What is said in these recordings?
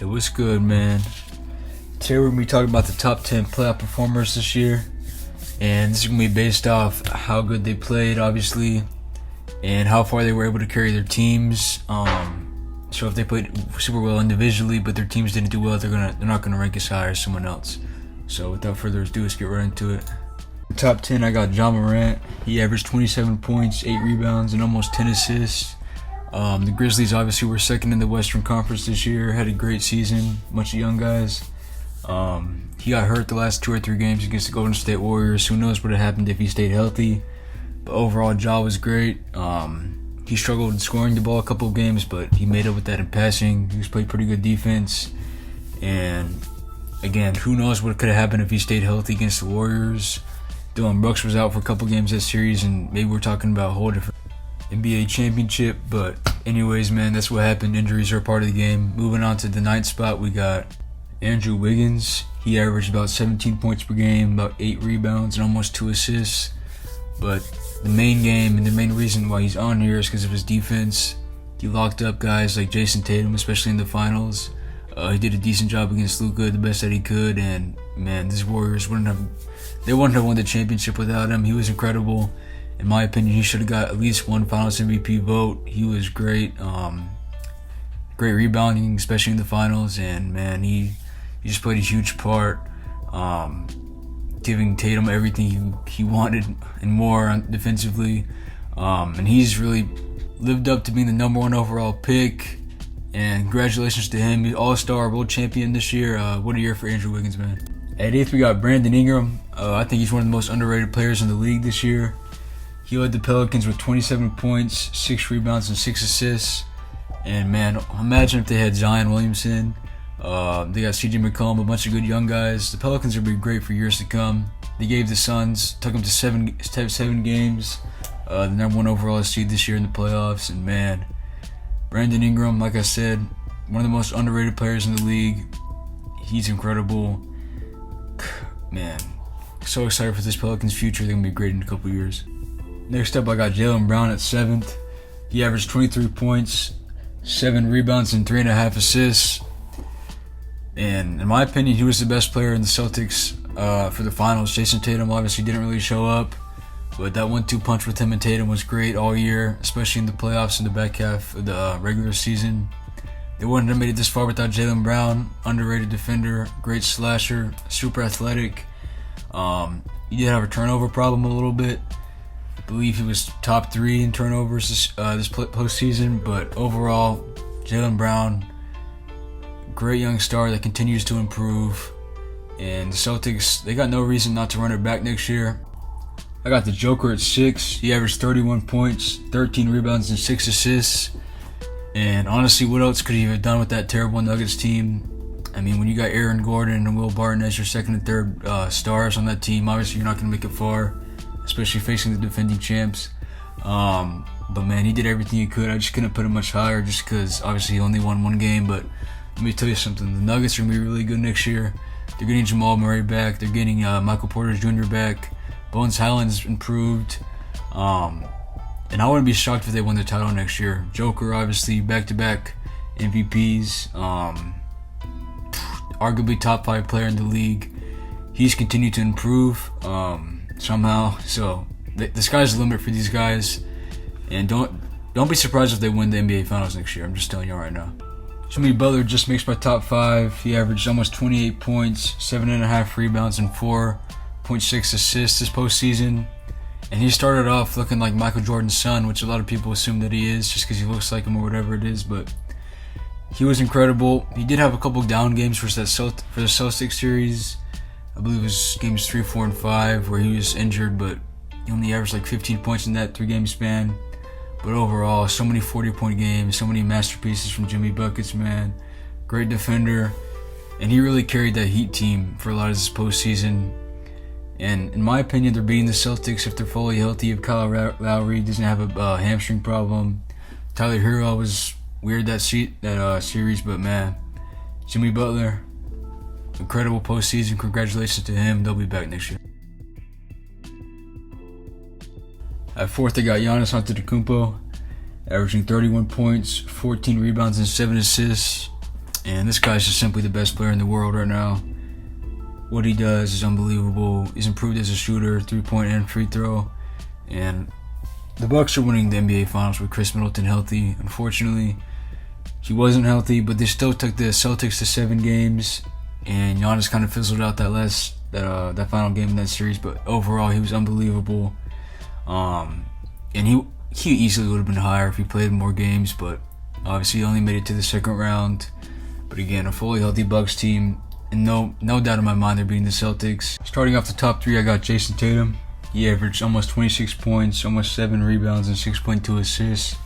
It was good, man. Today we're going to be talking about the top 10 playoff performers this year. And this is going to be based off how good they played, obviously, and how far they were able to carry their teams. So if they played super well individually, but their teams didn't do well, they're not going to rank as high as someone else. So without further ado, let's get right into it. Top 10, I got Ja Morant. He averaged 27 points, 8 rebounds, and almost 10 assists. The Grizzlies obviously were second in the Western Conference this year, had a great season, bunch of young guys. He got hurt the last 2 or 3 games against the Golden State Warriors. Who knows what had happened if he stayed healthy. But overall, Ja was great. He struggled in scoring the ball a couple of games, but he made up with that in passing. He was playing pretty good defense. And again, who knows what could have happened if he stayed healthy against the Warriors. Dylan Brooks was out for a couple games this series, and maybe we're talking about a whole different NBA championship. But anyways, man, that's what happened. Injuries are part of the game. Moving on to the 9th spot, we got Andrew Wiggins. He averaged about 17 points per game, about 8 rebounds, and almost 2 assists. But the main game and the main reason why he's on here is because of his defense. He locked up guys like Jason Tatum, especially in the finals. He did a decent job against Luka, the best that he could. And man, these Warriors wouldn't have won the championship without him. He was incredible. In my opinion, he should have got at least one Finals MVP vote. He was great. Great rebounding, especially in the finals. And man, he just played a huge part, giving Tatum everything he wanted and more defensively. And he's really lived up to being the number 1 overall pick. And congratulations to him. He's All-Star, World Champion this year. What a year for Andrew Wiggins, man. At 8th, we got Brandon Ingram. I think he's one of the most underrated players in the league this year. He led the Pelicans with 27 points, 6 rebounds, and 6 assists. And man, imagine if they had Zion Williamson. They got CJ McCollum, a bunch of good young guys. The Pelicans will be great for years to come. They gave the Suns, took them to seven games. The number 1 overall seed this year in the playoffs. And man, Brandon Ingram, like I said, one of the most underrated players in the league. He's incredible. Man, so excited for this Pelicans future. They're going to be great in a couple years. Next up, I got Jaylen Brown at 7th. He averaged 23 points, 7 rebounds, and 3.5 assists. And in my opinion, he was the best player in the Celtics for the finals. Jason Tatum obviously didn't really show up, but that 1-2 punch with him and Tatum was great all year, especially in the playoffs in the back half of the regular season. They wouldn't have made it this far without Jaylen Brown. Underrated defender, great slasher, super athletic. He did have a turnover problem a little bit. I believe he was top 3 in turnovers this postseason, but overall, Jaylen Brown, great young star that continues to improve. And the Celtics, they got no reason not to run it back next year. I got the Joker at 6. He averaged 31 points, 13 rebounds, and 6 assists. And honestly, what else could he have done with that terrible Nuggets team? I mean, when you got Aaron Gordon and Will Barton as your second and third stars on that team, obviously you're not going to make it far, especially facing the defending champs. But man, he did everything he could. I just couldn't put him much higher just because obviously he only won 1 game. But let me tell you something. The Nuggets are going to be really good next year. They're getting Jamal Murray back. They're getting Michael Porter Jr. back. Bones Highland's improved. And I wouldn't be shocked if they won the title next year. Joker, obviously, back-to-back MVPs. Arguably top 5 player in the league. He's continued to improve somehow. So the sky's the limit for these guys. And don't be surprised if they win the NBA Finals next year. I'm just telling you right now. Jimmy Butler just makes my top 5. He averaged almost 28 points, 7.5 rebounds, and 4.6 assists this postseason. And he started off looking like Michael Jordan's son, which a lot of people assume that he is just because he looks like him or whatever it is. But he was incredible. He did have a couple down games for the Celtics series. I believe it was games 3, 4, and 5 where he was injured, but he only averaged like 15 points in that 3-game span. But overall, so many 40-point games, so many masterpieces from Jimmy Buckets, man. Great defender. And he really carried that Heat team for a lot of this postseason. And in my opinion, they're beating the Celtics if they're fully healthy. If Kyle Lowry doesn't have a hamstring problem. Tyler Hero was weird that series, but man, Jimmy Butler, incredible postseason. Congratulations to him. They'll be back next year. At 4th, they got Giannis Antetokounmpo, averaging 31 points, 14 rebounds, and 7 assists. And this guy's just simply the best player in the world right now. What he does is unbelievable. He's improved as a shooter, 3-point and free throw. And the Bucks are winning the NBA Finals with Chris Middleton healthy. Unfortunately, he wasn't healthy, but they still took the Celtics to 7 games. And Giannis kind of fizzled out that final game in that series. But overall, he was unbelievable. And he easily would have been higher if he played more games, but obviously he only made it to the second round. But again, a fully healthy Bucks team, and no doubt in my mind they're beating the Celtics. Starting off the top 3, I got Jason Tatum. He averaged almost 26 points, almost 7 rebounds, and 6.2 assists.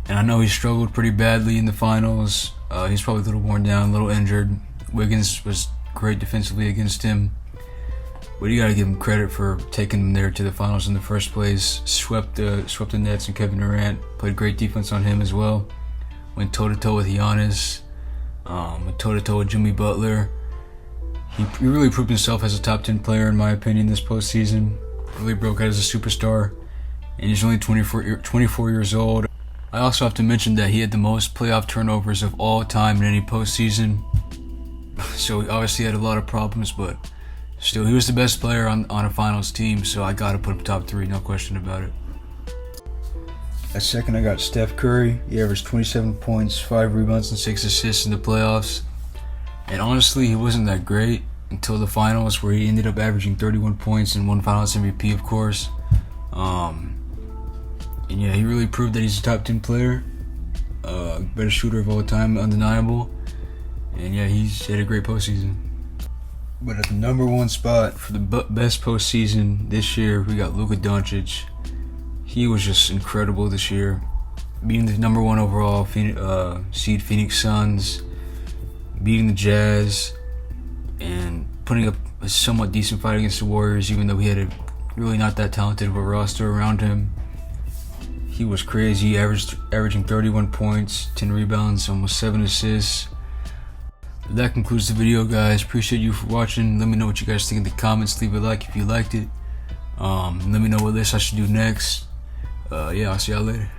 And I know he struggled pretty badly in the finals. He's probably a little worn down, a little injured. Wiggins was great defensively against him. But you gotta give him credit for taking them there to the finals in the first place. Swept the Nets and Kevin Durant. Played great defense on him as well. Went toe-to-toe with Giannis. Went toe-to-toe with Jimmy Butler. He really proved himself as a top 10 player, in my opinion, this postseason. Really broke out as a superstar. And he's only 24 years old. I also have to mention that he had the most playoff turnovers of all time in any postseason. So he obviously had a lot of problems, but still, he was the best player on a finals team, so I gotta put him top 3, no question about it. At second, I got Steph Curry. He averaged 27 points, 5 rebounds, and 6 assists in the playoffs. And honestly, he wasn't that great until the finals, where he ended up averaging 31 points and won Finals MVP, of course. And yeah, he really proved that he's a top 10 player. Better shooter of all time, undeniable. And yeah, he's had a great postseason. But at the number 1 spot for the best postseason this year, we got Luka Doncic. He was just incredible this year, beating the number 1 overall seed Phoenix Suns, beating the Jazz, and putting up a somewhat decent fight against the Warriors, even though he had a really not that talented of a roster around him. He was crazy, averaging 31 points, 10 rebounds, almost 7 assists. That concludes the video, guys. Appreciate you for watching. Let me know what you guys think in the comments. Leave a like if you liked it. Let me know what list I should do next. Yeah, I'll see y'all later.